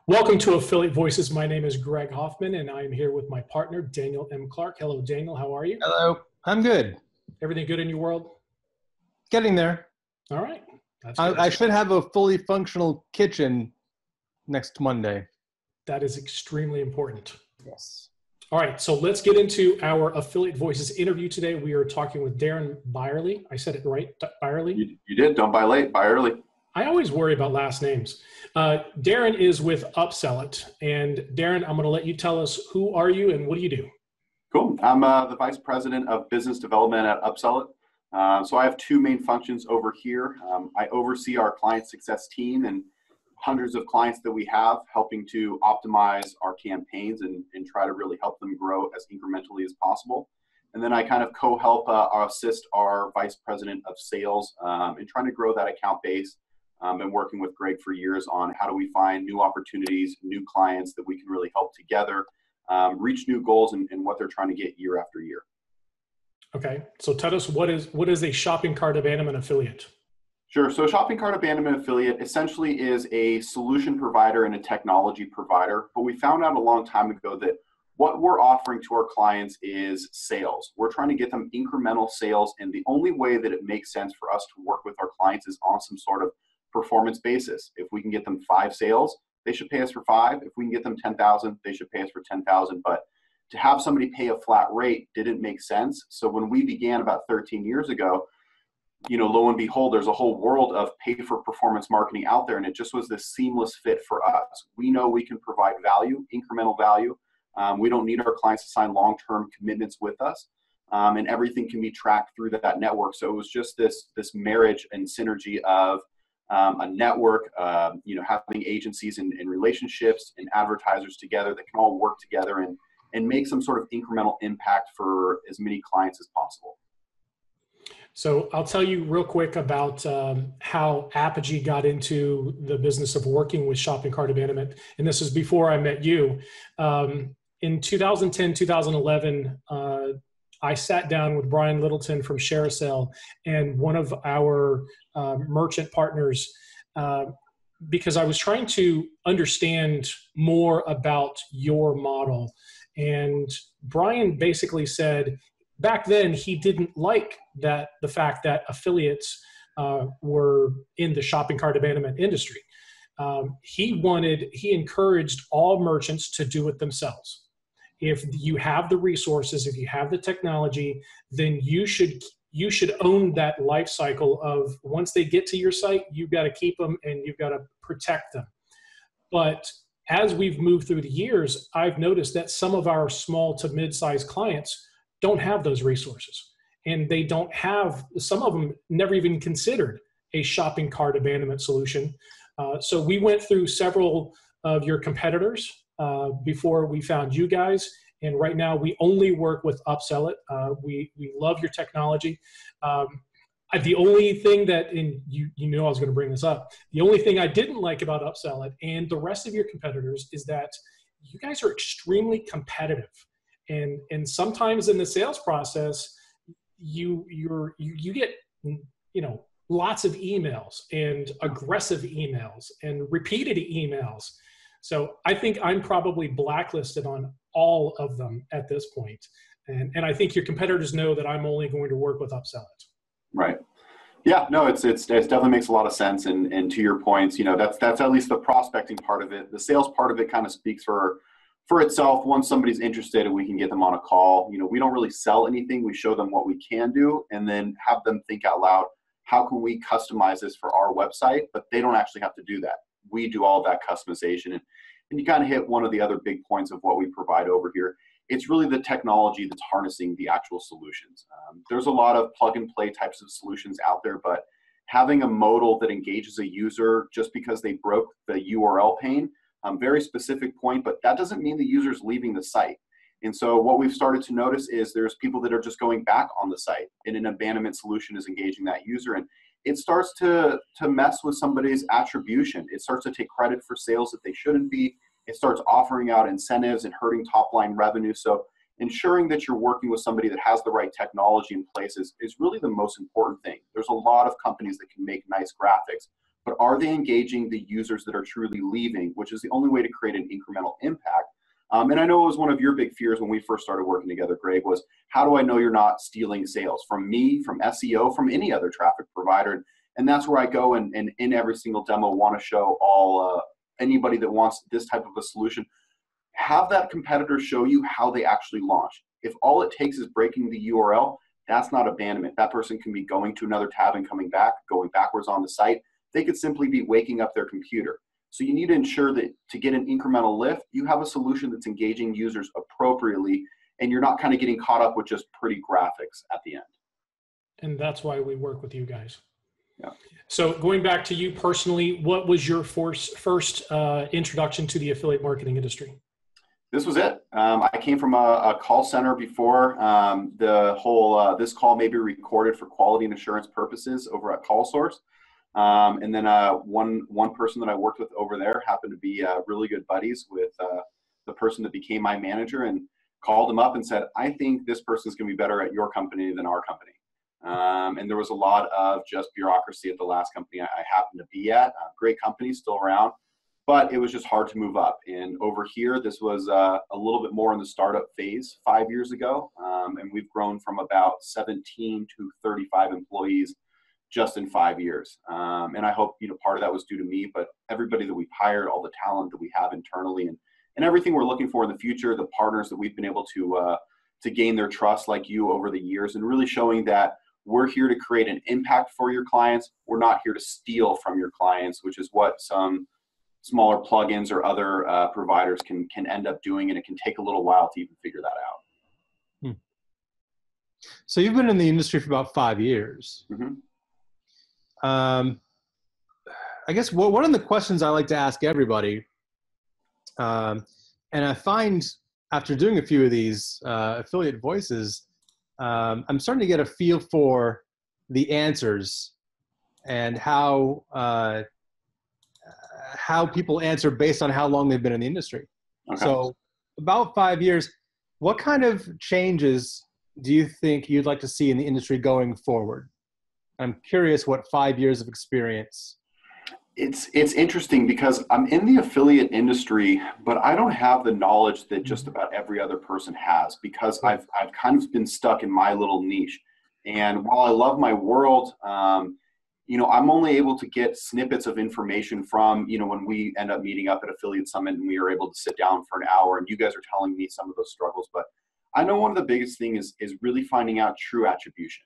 Welcome to Affiliate Voices. My name is Greg Hoffman, and I'm here with my partner, Daniel M. Clark. Hello, Daniel. How are you? Hello. I'm good. Everything good in your world? Getting there. All right. That's good. I should have a fully functional kitchen next Monday. That is extremely important. Yes. All right. So let's get into our Affiliate Voices interview today. We are talking with Darren Byerly. I said it right, Byerly? You did. Don't buy late, buy early. I always worry about last names. Darren is with Upsellit. And Darren, I'm going to let you tell us who are you and what do you do? Cool. I'm the Vice President of Business Development at Upsellit. So I have two main functions over here. I oversee our client success team and hundreds of clients that we have, helping to optimize our campaigns and try to really help them grow as incrementally as possible. And then I kind of co-help or assist our Vice President of Sales in trying to grow that account base. Been working with Greg for years on how do we find new opportunities, new clients that we can really help together, reach new goals and what they're trying to get year after year. Okay, so tell us what is a shopping cart abandonment affiliate? Sure. So shopping cart abandonment affiliate essentially is a solution provider and a technology provider. But we found out a long time ago that what we're offering to our clients is sales. We're trying to get them incremental sales, and the only way that it makes sense for us to work with our clients is on some sort of performance basis. If we can get them 5 sales, they should pay us for 5. If we can get them 10,000, they should pay us for 10,000. But to have somebody pay a flat rate didn't make sense. So when we began about 13 years ago, lo and behold, there's a whole world of pay for performance marketing out there. And it just was this seamless fit for us. We know we can provide value, incremental value. We don't need our clients to sign long-term commitments with us. And everything can be tracked through that network. So it was just this marriage and synergy of a network, having agencies and relationships and advertisers together that can all work together and make some sort of incremental impact for as many clients as possible. So I'll tell you real quick about how Apogee got into the business of working with shopping cart abandonment. And this is before I met you. In 2010, 2011, I sat down with Brian Littleton from ShareASale and one of our merchant partners because I was trying to understand more about your model. And Brian basically said back then he didn't like the fact that affiliates were in the shopping cart abandonment industry. He encouraged all merchants to do it themselves. If you have the resources, if you have the technology, then you should own that life cycle of once they get to your site, you've got to keep them and you've got to protect them. But as we've moved through the years, I've noticed that some of our small to mid-sized clients don't have those resources. And they don't have, some of them never even considered a shopping cart abandonment solution. So we went through several of your competitors before we found you guys. And right now we only work with Upsellit. We love your technology. The only thing that, and you know I was going to bring this up, the only thing I didn't like about Upsellit and the rest of your competitors is that you guys are extremely competitive. And sometimes in the sales process, you get, lots of emails and aggressive emails and repeated emails. So I think I'm probably blacklisted on all of them at this point. And I think your competitors know that I'm only going to work with Upsellit. Right. Yeah, no, it definitely makes a lot of sense. And to your points, that's at least the prospecting part of it. The sales part of it kind of speaks for itself. Once somebody's interested and we can get them on a call, we don't really sell anything. We show them what we can do and then have them think out loud, how can we customize this for our website? But they don't actually have to do that. We do all that customization. And you kind of hit one of the other big points of what we provide over here. It's really the technology that's harnessing the actual solutions. There's a lot of plug and play types of solutions out there, but having a modal that engages a user just because they broke the URL pane, very specific point, but that doesn't mean the user's leaving the site. And so what we've started to notice is there's people that are just going back on the site and an abandonment solution is engaging that user. And it starts to mess with somebody's attribution. It starts to take credit for sales that they shouldn't be. It starts offering out incentives and hurting top line revenue. So ensuring that you're working with somebody that has the right technology in place is really the most important thing. There's a lot of companies that can make nice graphics, but are they engaging the users that are truly leaving, which is the only way to create an incremental impact. And I know it was one of your big fears when we first started working together, Greg, was how do I know you're not stealing sales from me, from SEO, from any other traffic provider? And that's where I go and in every single demo want to show all anybody that wants this type of a solution, have that competitor show you how they actually launch. If all it takes is breaking the URL, that's not abandonment. That person can be going to another tab and coming back, going backwards on the site. They could simply be waking up their computer. So you need to ensure that to get an incremental lift, you have a solution that's engaging users appropriately, and you're not kind of getting caught up with just pretty graphics at the end. And that's why we work with you guys. Yeah. So going back to you personally, what was your first introduction to the affiliate marketing industry? This was it. I came from a call center before. The whole, this call may be recorded for quality and assurance purposes over at CallSource. And then one person that I worked with over there happened to be really good buddies with the person that became my manager, and called him up and said, I think this person's going to be better at your company than our company. And there was a lot of just bureaucracy at the last company I happened to be at. Great company, still around, but it was just hard to move up. And over here, this was a little bit more in the startup phase 5 years ago. And we've grown from about 17 to 35 employees just in 5 years. And I hope, part of that was due to me, but everybody that we've hired, all the talent that we have internally, and everything we're looking for in the future, the partners that we've been able to gain their trust like you over the years, and really showing that we're here to create an impact for your clients. We're not here to steal from your clients, which is what some smaller plugins or other providers can end up doing, and it can take a little while to even figure that out. So you've been in the industry for about 5 years. Mm-hmm. I guess one of the questions I like to ask everybody, and I find after doing a few of these affiliate voices, I'm starting to get a feel for the answers and how people answer based on how long they've been in the industry. Okay. So about 5 years, what kind of changes do you think you'd like to see in the industry going forward? I'm curious what 5 years of experience. It's interesting because I'm in the affiliate industry, but I don't have the knowledge that just about every other person has, because I've kind of been stuck in my little niche. And while I love my world, I'm only able to get snippets of information from, when we end up meeting up at Affiliate Summit and we are able to sit down for an hour and you guys are telling me some of those struggles. But I know one of the biggest things is really finding out true attribution.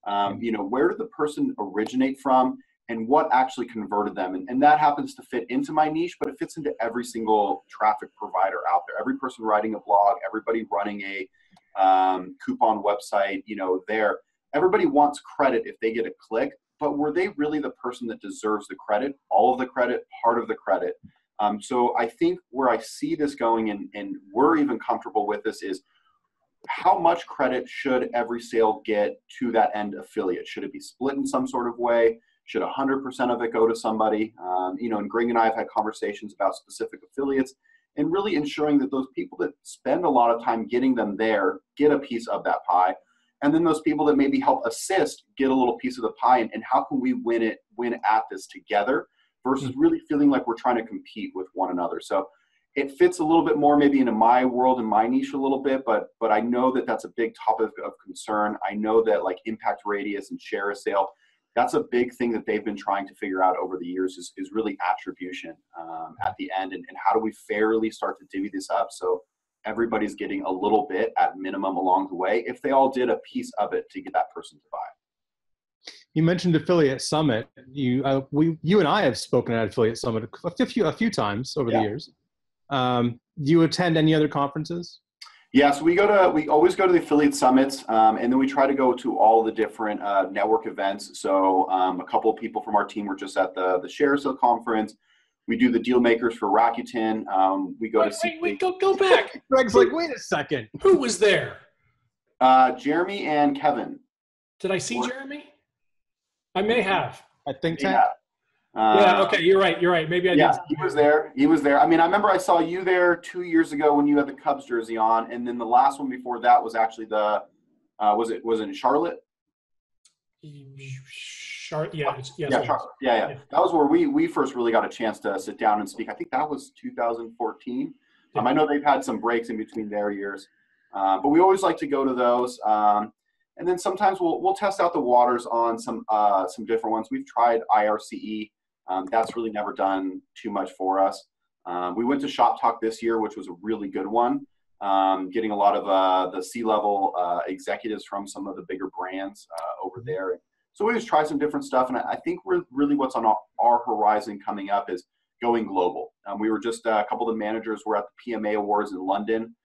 Where did the person originate from and what actually converted them? And that happens to fit into my niche, but it fits into every single traffic provider out there. Every person writing a blog, everybody running a coupon website, everybody wants credit if they get a click, but were they really the person that deserves the credit, all of the credit, part of the credit? So I think where I see this going, and we're even comfortable with this, is how much credit should every sale get to that end affiliate? Should it be split in some sort of way? Should 100% of it go to somebody? And Greg and I have had conversations about specific affiliates and really ensuring that those people that spend a lot of time getting them there get a piece of that pie. And then those people that maybe help assist get a little piece of the pie. And how can we win at this together versus really feeling like we're trying to compete with one another? So it fits a little bit more maybe into my world and my niche a little bit, but I know that that's a big topic of concern. I know that like impact radius and share a sale, that's a big thing that they've been trying to figure out over the years is really attribution at the end. And how do we fairly start to divvy this up so everybody's getting a little bit at minimum along the way, if they all did a piece of it to get that person to buy. You mentioned Affiliate Summit. You and I have spoken at Affiliate Summit a few times over the years. Do you attend any other conferences? Yeah, so we always go to the affiliate summits, and then we try to go to all the different network events. So a couple of people from our team were just at the ShareSale conference. We do the deal makers for Rakuten. We go go back. Greg's like, wait a second. Who was there? Jeremy and Kevin. Did I see Jeremy? I may have. I think yeah. Yeah, okay, you're right. Maybe I did. Yeah, he was there. I mean, I remember I saw you there 2 years ago when you had the Cubs jersey on, and then the last one before that was actually was it in Charlotte? Yeah, Charlotte. Yeah. That was where we first really got a chance to sit down and speak. I think that was 2014. I know they've had some breaks in between their years, but we always like to go to those. And then sometimes we'll test out the waters on some different ones. We've tried IRCE. That's really never done too much for us. We went to Shop Talk this year, which was a really good one. Getting a lot of the C-level executives from some of the bigger brands over there. So we just try some different stuff, and I think really what's on our horizon coming up is going global. We were just a couple of the managers were at the PMA Awards in London,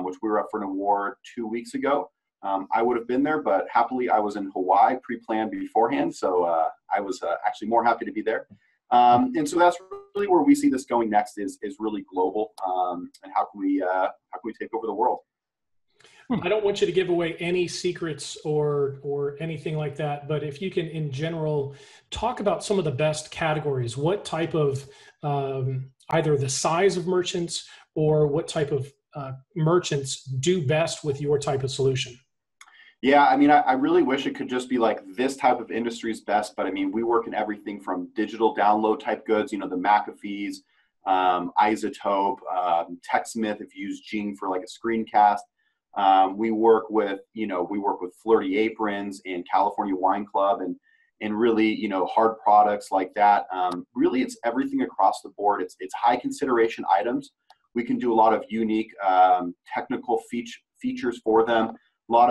which we were up for an award 2 weeks ago. I would have been there, but happily I was in Hawaii pre-planned beforehand, so I was actually more happy to be there. And so that's really where we see this going next is really global, and how can we take over the world? I don't want you to give away any secrets or anything like that, but if you can, in general, talk about some of the best categories. What type of either the size of merchants or what type of merchants do best with your type of solution? Yeah, I mean, I really wish it could just be like this type of industry's best, but I mean, we work in everything from digital download type goods, the McAfee's, Isotope, TechSmith, if you use Jing for like a screencast. We work with Flirty Aprons and California Wine Club and really, hard products like that. Really, it's everything across the board. It's high consideration items. We can do a lot of unique technical features for them. A lot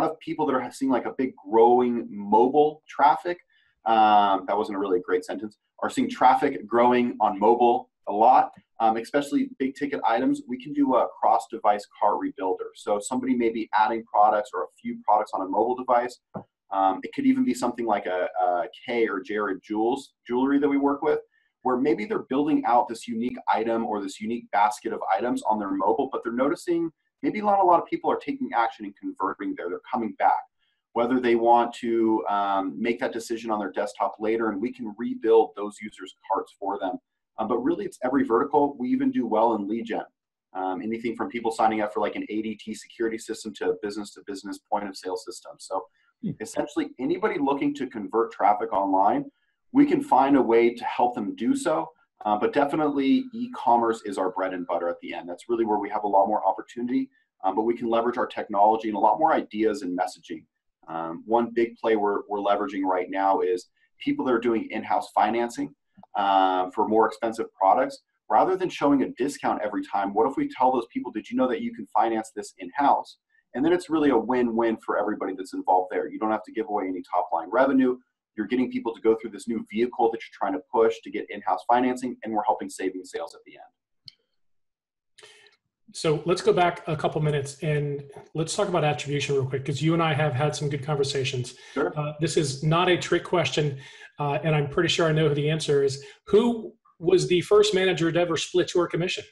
of people that are seeing like a big growing mobile traffic. That wasn't a really great sentence. Are seeing traffic growing on mobile a lot. Especially big ticket items, we can do a cross-device cart rebuilder. So somebody may be adding products or a few products on a mobile device. It could even be something like a Kay or Jared jewelry that we work with, where maybe they're building out this unique item or this unique basket of items on their mobile, but they're noticing maybe not a lot of people are taking action and converting there. They're coming back. Whether they want to make that decision on their desktop later, and we can rebuild those users' carts for them. But really, it's every vertical. We even do well in lead gen. Anything from people signing up for like an ADT security system to business point of sale system. So essentially, anybody looking to convert traffic online, we can find a way to help them do so. But definitely, e-commerce is our bread and butter at the end. That's really where we have a lot more opportunity. But we can leverage our technology and a lot more ideas and messaging. One big play we're leveraging right now is people that are doing in-house financing. For more expensive products, rather than showing a discount every time, what if we tell those people, did you know that you can finance this in-house? And then it's really a win-win for everybody that's involved there. You don't have to give away any top-line revenue. You're getting people to go through this new vehicle that you're trying to push to get in-house financing, and we're helping saving sales at the end. So let's go back a couple minutes and let's talk about attribution real quick, because you and I have had some good conversations. Sure. This is not a trick question, and I'm pretty sure I know who the answer is. Who was the first manager to ever split your commission?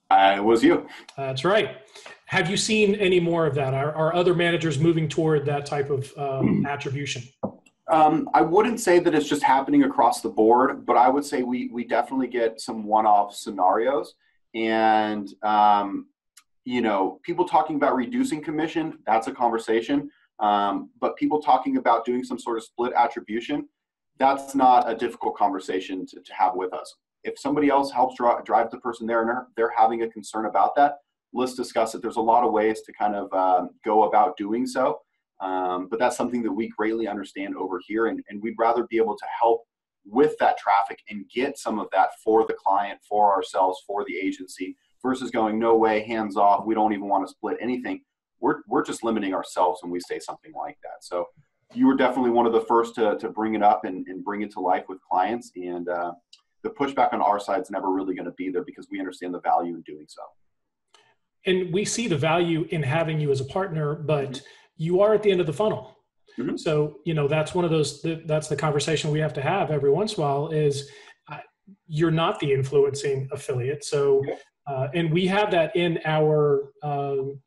It was you. That's right. Have you seen any more of that? Are other managers moving toward that type of attribution? I wouldn't say that it's just happening across the board, but I would say we definitely get some one-off scenarios. And, people talking about reducing commission, that's a conversation. But people talking about doing some sort of split attribution, that's not a difficult conversation to have with us. If somebody else helps drive the person there and they're having a concern about that, let's discuss it. There's a lot of ways to kind of go about doing so. But that's something that we greatly understand over here. And we'd rather be able to help with that traffic and get some of that for the client, for ourselves, for the agency, versus going, no way, hands off, we don't even want to split anything. We're just limiting ourselves when we say something like that. So you were definitely one of the first to bring it up and bring it to life with clients. And the pushback on our side is never really going to be there because we understand the value in doing so. And we see the value in having you as a partner, but you are at the end of the funnel. Mm-hmm. So, that's one of those, that's the conversation we have to have every once in a while is you're not the influencing affiliate. So, and we have that in our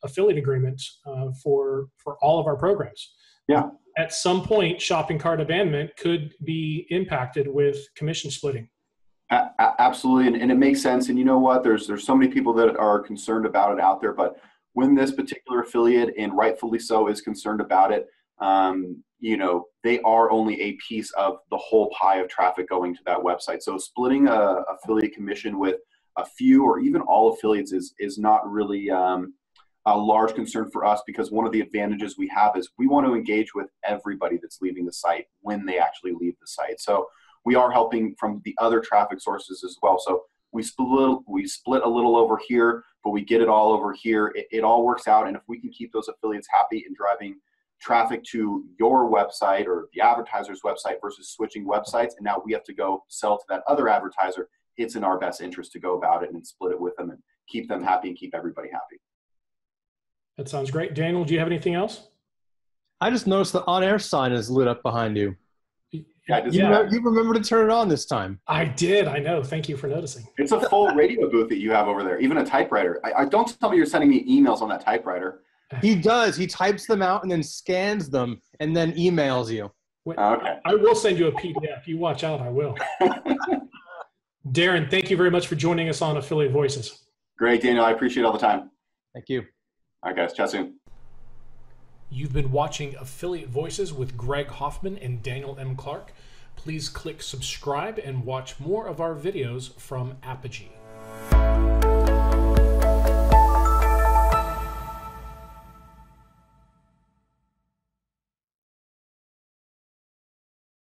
affiliate agreement for all of our programs. Yeah. At some point, shopping cart abandonment could be impacted with commission splitting. Absolutely. And it makes sense. And you know what, there's so many people that are concerned about it out there, but when this particular affiliate, and rightfully so, is concerned about it, they are only a piece of the whole pie of traffic going to that website. So splitting a affiliate commission with a few or even all affiliates is not really a large concern for us, because one of the advantages we have is we want to engage with everybody that's leaving the site when they actually leave the site. So we are helping from the other traffic sources as well. So we split a little over here, but we get it all over here. It all works out. And if we can keep those affiliates happy and driving traffic to your website or the advertiser's website versus switching websites, and now we have to go sell to that other advertiser, it's in our best interest to go about it and split it with them and keep them happy and keep everybody happy. That sounds great. Daniel, do you have anything else? I just noticed the on-air sign is lit up behind you. Yeah, you remember to turn it on this time. I did. I know. Thank you for noticing. It's a full radio booth that you have over there, even a typewriter. I don't tell me you're sending me emails on that typewriter. He does. He types them out and then scans them and then emails you. Okay. I will send you a PDF. You watch out. I will. Darren, thank you very much for joining us on Affiliate Voices. Great, Daniel. I appreciate all the time. Thank you. All right, guys. Chat soon. You've been watching Affiliate Voices with Greg Hoffman and Daniel M. Clark. Please click subscribe and watch more of our videos from Apogee.